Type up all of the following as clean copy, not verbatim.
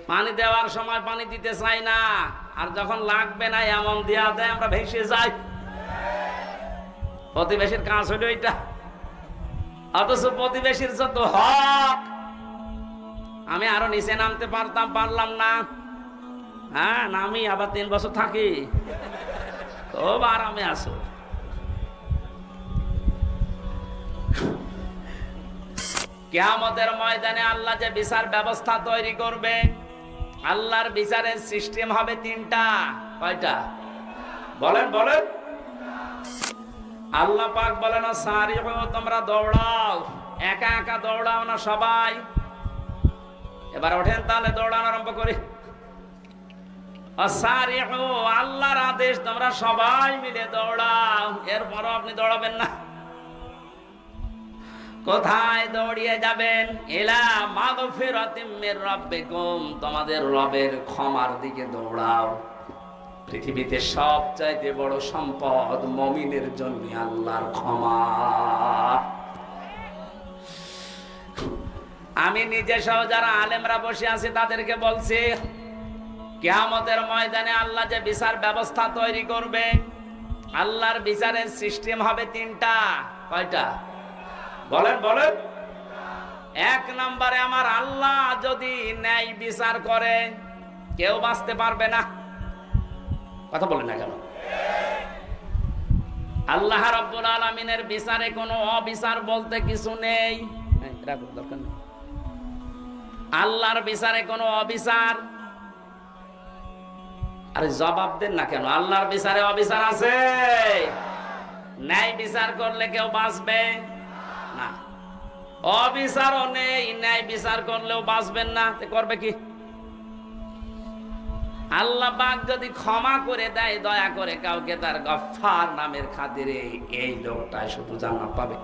পানি দেওয়ার সময় পানি দিতে চাই না, আর যখন লাগবে না এমন দেয়া দেয় আমরা ভেসে যাই। প্রতিবেশীর কাজ হলো এটা, অথচ প্রতিবেশীর যত হক, আমি আরো নিচে নামতে পারলাম না। হ্যাঁ, নামি আবার 3 বছর থাকি, খুব আরামে আছো। কিয়ামতের ময়দানে আল্লাহ যে বিচার ব্যবস্থা তৈরি করবে, আল্লাহর বিচারের সিস্টেম হবে 3টা। কয়টা বলেন বলেন? আল্লাহ পাক বলেন, সারিউ, তোমরা দৌড়াও। একা একা দৌড়াও না, সবাই। এবার ওঠেন তাহলে দৌড়ানো আরম্ভ করি। সারিউ, আল্লাহর আদেশ, তোমরা সবাই মিলে দৌড়াও। এরপরও আপনি দৌড়াবেন না। কোথায় দৌড়িয়ে যাবেন? ইলা মাগফিরাতিম মির রাব্বিকুম, তোমাদের রবের ক্ষমার দিকে দৌড়াও। পৃথিবীতে সবচাইতে বড় সম্পদ মুমিনের জন্য আল্লাহর ক্ষমা। আমি নিজে সহ যারা আলেমরা বসে আছে তাদেরকে বলছি, কিয়ামতের ময়দানে আল্লাহ যে বিচার ব্যবস্থা তৈরি করবে, আল্লাহর বিচারের সিস্টেম হবে 3টা। কয়টা বলেন বলেন? 1 নম্বরে, আমার আল্লাহ যদি ন্যায় বিচার করে কেউ বাঁচতে পারবে না। কথা বলেন না কেন? আল্লাহ রাব্বুল আলামিনের বিচারে কোনো অবিচার বলতে কিছু নেই। দরকার নেই। আল্লাহর বিচারে কোনো অবিচার, আরে জবাব দেন না কেন? আল্লাহর বিচারে অবিচার আছে? ন্যায় বিচার করলে কেউ বাঁচবে না। অবিচারও নেই, ন্যায় বিচার করলেও বাঁচবেন না। করবে কি? আল্লাহ পাক যদি ক্ষমা করে দেয় দয়া করে কাউকে, তার গফফার নামের খাতিরে, এই লোকটাই শুধু জান্নাত পাবে।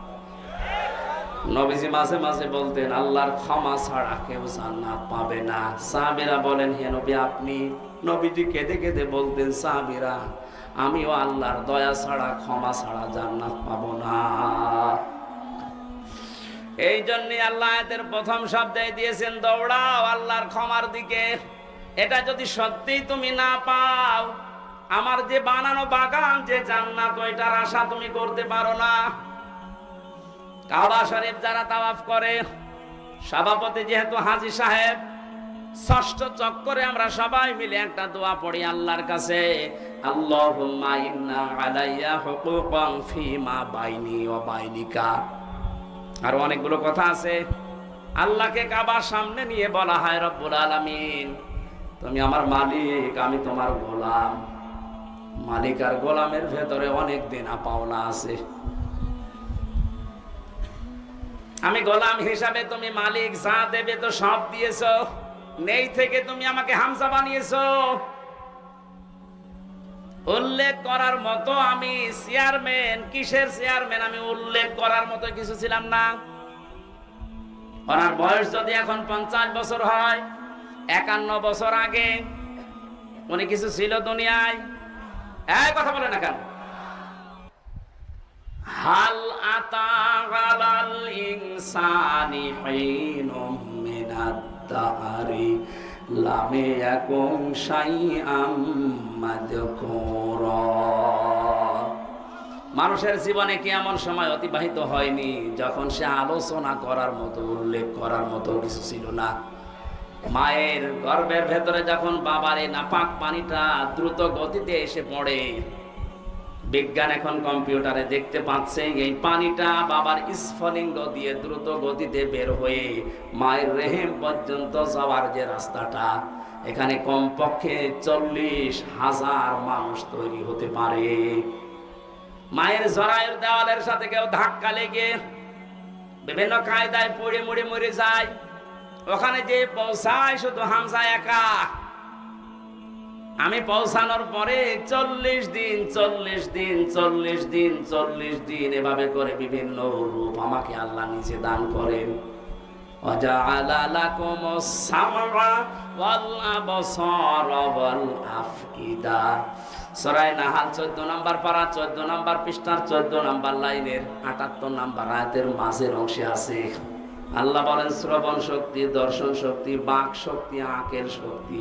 নবীজি মাঝে মাঝে বলতেন, আল্লাহর ক্ষমা ছাড়া কেউ জান্নাত পাবে না। সাহাবীরা বলেন, হে নবী আপনি? নবীজি কেঁদে কেঁদে বলতেন, সাহাবীরা আমিও আল্লাহর দয়া ছাড়া, ক্ষমা ছাড়া জান্নাত পাবো না। এই জন্যই আল্লাহ আয়াতের প্রথম শব্দে দিয়েছেন, দৌড়াও আল্লাহর ক্ষমার দিকে। এটা যদি সত্যি তুমি না পাও, আমার যে বানানো বাগান, যে জান্নাত, ওইটার আশা তুমি করতে পারো না। কাবা শরীফ যারা তাওয়াফ করে, সভাপতি যেহেতু হাজী সাহেব, 6ষ্ঠ চক্করে আমরা সবাই মিলে একটা দোয়া পড়ি আল্লাহর কাছে, আল্লাহুম্মা ইন্না আলাইয়া হুকুকান ফীমা বাইনি ওয়া বাইনিকা। আর অনেকগুলো কথা আছে। আল্লাহকে কাবার সামনে নিয়ে বলা হয়, রব্বুল আলামিন তুমি আমার মালিক, আমি তোমার গোলাম। মালিক আর গোলামের ভেতরে অনেক দেনা পাওনা আছে। আমি গোলাম হিসাবে, তুমি মালিক, যা দেবে তো সব দিয়েছো। নেই থেকে তুমি আমাকে হামজা বানিয়েছো। উল্লেখ করার মতো আমি চেয়ারম্যান, কিসের চেয়ারম্যান, আমি উল্লেখ করার মতো কিছু ছিলাম না। ওনার বয়স যদি এখন 50 বছর হয়, 51 বছর আগে উনি কিছু ছিল দুনিয়ায়? কথা বলে না কেন? হাল আতা আলাল ইনসানি হিনুম মিনাদ দাহরি লাম ইয়াকুন শাইআম মাযকুরা। মানুষের জীবনে কি এমন সময় অতিবাহিত হয়নি যখন সে আলোচনা করার মতো, উল্লেখ করার মতো কিছু ছিল না? মায়ের গর্ভের ভেতরে যখন বাবার এই নাপাক পানিটা দ্রুত গতিতে এসে পড়ে, বিজ্ঞান এখন কম্পিউটারে দেখতে পাচ্ছে এই পানিটা বাবার স্ফলিঙ্গ দিয়ে দ্রুত গতিতে বের হয়ে মায়ের রেহেম পর্যন্ত যাওয়ার যে রাস্তাটা, এখানে কমপক্ষে 40,000 মানুষ তৈরি হতে পারে। মায়ের জরায়ুর দেওয়ালের সাথে কেউ ধাক্কা লেগে বিভিন্ন কায়দায় পড়ে মরে মরে যায়। ওখানে যে পৌঁছায় শুধু হামজা একা। আমি পৌঁছানোর পরে 40 দিন এভাবে করে বিভিন্ন রূপ আমাকে আল্লাহ নিজে দান করেন। ওয়াজআলা লাকুমুস সামআ ওয়াল আবসারা ওয়াল আফইদা। সূরা নাহাল 14 নম্বর পারা, 14 নম্বর পৃষ্ঠার 14 নম্বর লাইনের 78 নম্বর আয়াতের মাঝের অংশে আছে। আল্লাহ বলেন শ্রবণ শক্তি, দর্শন শক্তি, বাক শক্তি, আকেল শক্তি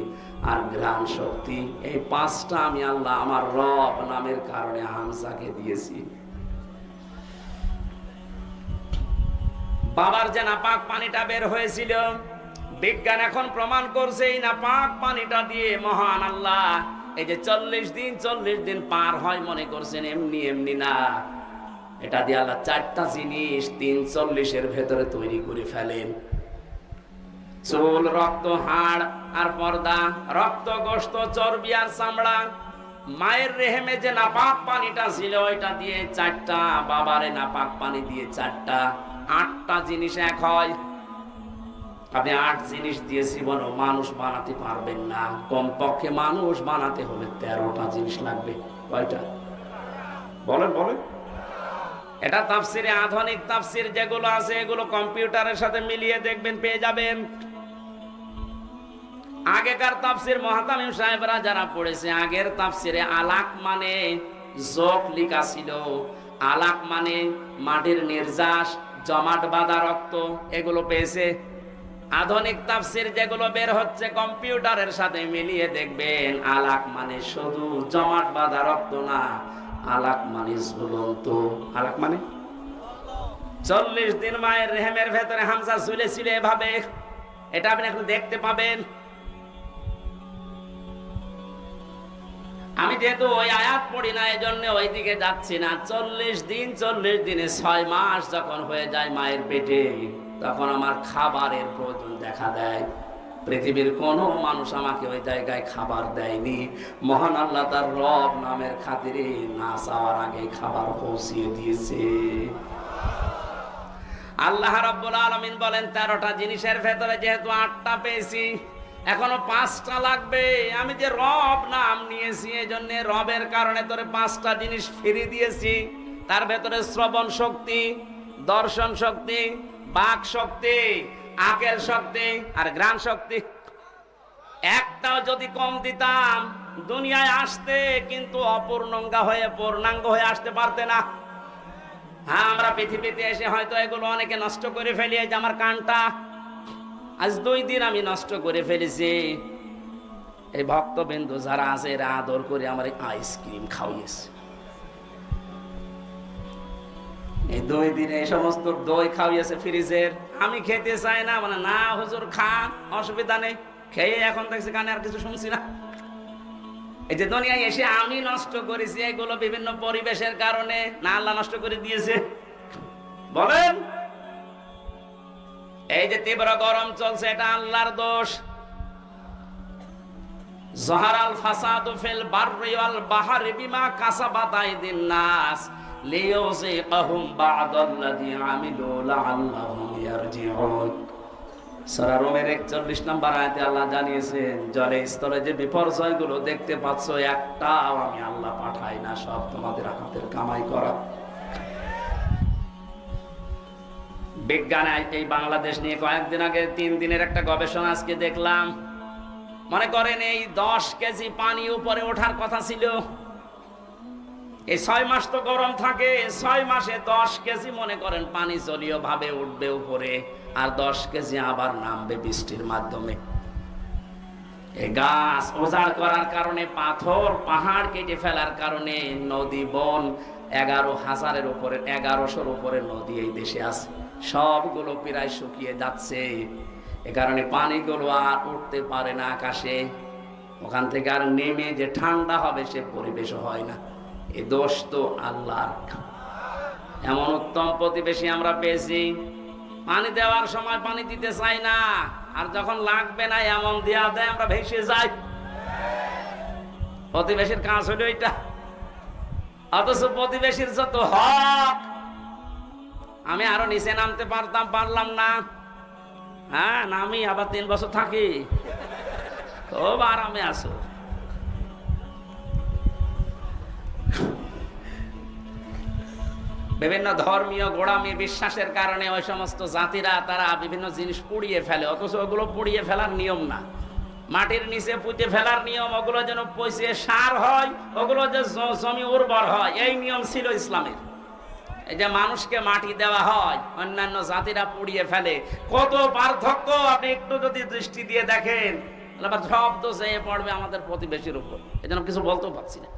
আর ঘ্রাণ শক্তি, এই পাঁচটা আমি আল্লাহ আমার রব নামের কারণে হামসাকে দিয়েছি। বাবার যে নাপাক পানিটা বের হয়েছিল, বিজ্ঞান এখন প্রমাণ করছে এই নাপাক পানিটা দিয়ে মহান আল্লাহ এই যে 40 দিন পার হয় মনে করছেন এমনি এমনি না, এটা দিয়ে আল্লাহ 4টা জিনিস 340-এর ভেতরে তৈরি করে ফেলেন। চুল, রক্ত, হাড় আর পর্দা, রক্ত, গোশত, চর্বি আর চামড়া। মায়ের রেহেমে যে নাপাক পানিটা ছিল ওইটা দিয়ে 4টা, বাবারে নাপাক পানি দিয়ে 4টা, 8টা জিনিস এক হয়। আপনি 8 জিনিস দিয়ে জীবনে মানুষ বানাতে পারবেন না, কমপক্ষে মানুষ বানাতে হলে 13টা জিনিস লাগবে। কয়টা বলেন বলেন? এটা তাফসিরে, আধুনিক তাফসির যেগুলো আছে এগুলো কম্পিউটারের সাথে মিলিয়ে দেখবেন, পেয়ে যাবেন। আগেকার তাফসির মুহাতামিম সাহেবরা যারা পড়েছে, আগের তাফসিরে আলাক মানে যোগ লেখা ছিল। আলাক মানে মাটির নির্যাস, জমাট বাঁধা রক্ত, এগুলো পেয়েছে। আধুনিক তাফসির যেগুলো বের হচ্ছে কম্পিউটারের সাথে মিলিয়ে দেখবেন, আলাক মানে শুধু জমাট বাঁধা রক্ত না, আলাক মানে ঝুলন্ত। আলাক মানে 40 দিন মায়ের রেহেমের ভেতরে হামজা ঝুলেছিল এভাবে, এটা আপনি এখন দেখতে পাবেন। আমি যেহেতু ওই আয়াত পড়ি না, এই জন্য ওই দিকে যাচ্ছি না। 40 দিনে 6 মাস যখন হয়ে যায় মায়ের পেটে, তখন আমার খাবারের প্রয়োজন দেখা দেয়। পৃথিবীর কোনো মানুষ আমাকে ওই জায়গায় খাবার দেয়নি। মহান আল্লাহ তার রব নামের খাতিরে না চাওয়ার আগে খাবার পৌঁছিয়ে দিয়েছে। আল্লাহ রাব্বুল আলামিন বলেন 13টা জিনিসের ভেতরে যেহেতু 8টা পেয়েছি, এখনো 5টা লাগবে। আমি যে রব নাম নিয়েছি এই জন্য রবের কারণে তোরে 5টা জিনিস ফিরিয়ে দিয়েছি। তার ভেতরে শ্রবণ শক্তি, দর্শন শক্তি, বাক শক্তি, আকেল শক্তি আর ঘ্রাণ শক্তি। একটাও যদি কম দিতাম দুনিয়ায় আসতে কিন্তু অপূর্ণাঙ্গ হয়ে পূর্ণাঙ্গ হয়ে আসতে পারতে না। হ্যাঁ, আমরা পৃথিবীতে এসে হয়তো এগুলো অনেকে নষ্ট করে ফেলি। এই যে আমার কানটা আজ 2 দিন আমি নষ্ট করে ফেলেছি। এই ভক্তবিন্দু যারা আছে এরা আদর করে আমার আইসক্রিম খাওয়িয়েছে। এই 2 দিনে এই সমস্ত দই খাওয়িয়েছে ফ্রিজের। আমি খেতে চাই না, মানে না হুজুর খান, অসুবিধা নেই। খেয়ে এখন দেখছি কানে আর কিছু শুনছি না। এই যে দুনিয়ায় এসে আমি নষ্ট করেছি এগুলো বিভিন্ন পরিবেশের কারণে, না আল্লাহ নষ্ট করে দিয়েছে? বলেন। এই যে তীব্র গরম চলছে, এটা আল্লাহর দোষ। যাহারাল ফাসাদু ফিল বাররি ওয়াল বাহরি বিমা কাসাবাত আইদিন নাস লিইউযিকাহুম বা'দাল্লাযী আমিলু লাআল্লাহুম ইয়ারজিউন। সূরা রুমের 41 নম্বর আয়াতে আল্লাহ জানিয়েছেন, জলে স্থলে যে বিপর্যয়গুলো দেখতে পাচ্ছ একটাও আমি আল্লাহ পাঠাই না, সব তোমাদের হাতের কামাই করা। বিজ্ঞানে এই বাংলাদেশ নিয়ে কয়েকদিন আগে 3 দিনের একটা গবেষণা আজকে দেখলাম। মনে করেন এই 10 কেজি পানি উপরে ওঠার কথা ছিল। এই 6 মাস তো গরম থাকে, 6 মাসে 10 কেজি মনে করেন পানি জলীয় ভাবে উঠবে উপরে, আর 10 কেজি আবার নামবে বৃষ্টির মাধ্যমে। এই গাছ উজাড় করার কারণে, পাথর পাহাড় কেটে ফেলার কারণে নদী বন 11,000-এর উপরে 1100-র উপরে নদী এই দেশে আছে, সবগুলো প্রায় শুকিয়ে যাচ্ছে। এ কারণে পানিগুলো আর উঠতে পারে না আকাশে, ওখান থেকে আর নেমে যে ঠান্ডা হবে সে পরিবেশও হয় না। এই দোষ তো আল্লাহর। এমন উত্তম প্রতিবেশী আমরা পেয়েছি, পানি দেওয়ার সময় পানি দিতে চাই না, আর যখন লাগবে না এমন দেয়া দেয় আমরা ভেসে যাই। প্রতিবেশীর কাজ হলো এটা। অথচ প্রতিবেশীর যত হক, আমি আরো নিচে নামতে পারলাম না। হ্যাঁ, নামি আবার 3 বছর থাকি, খুব আরামে আছো। বিভিন্ন ধর্মীয় গোড়ামি বিশ্বাসের কারণে ওই সমস্ত জাতিরা তারা বিভিন্ন জিনিস পুড়িয়ে ফেলে, অথচ ওগুলো পুড়িয়ে ফেলার নিয়ম না, মাটির নিচে পুঁতে ফেলার নিয়ম। ওগুলো যেন পচে সার হয়, ওগুলো যে জমি উর্বর হয়, এই নিয়ম ছিল ইসলামের। এই যে মানুষকে মাটি দেওয়া হয়, অন্যান্য জাতিরা পুড়িয়ে ফেলে, কত পার্থক্য আপনি একটু যদি দৃষ্টি দিয়ে দেখেন, আবার সব দোষ এ পড়বে আমাদের প্রতিবেশীর উপর। এই জন্য কিছু বলতেও পারছি না।